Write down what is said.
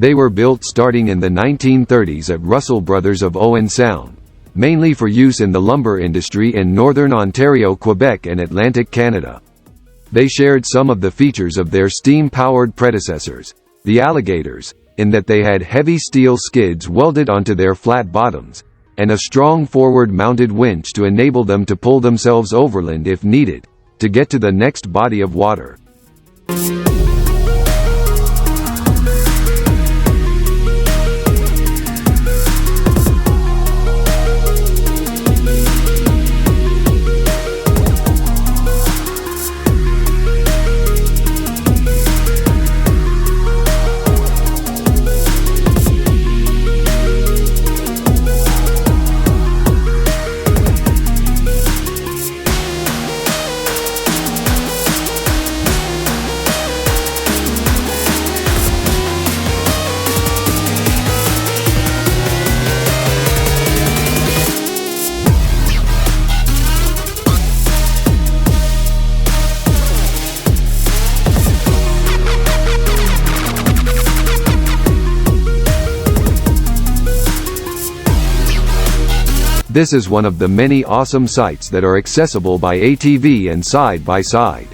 They were built starting in the 1930s at Russell Brothers of Owen Sound, mainly for use in the lumber industry in northern Ontario, Quebec and Atlantic Canada. They shared some of the features of their steam-powered predecessors, the alligators, in that they had heavy steel skids welded onto their flat bottoms, and a strong forward-mounted winch to enable them to pull themselves overland if needed, to get to the next body of water. This is one of the many awesome sights that are accessible by ATV and side by side.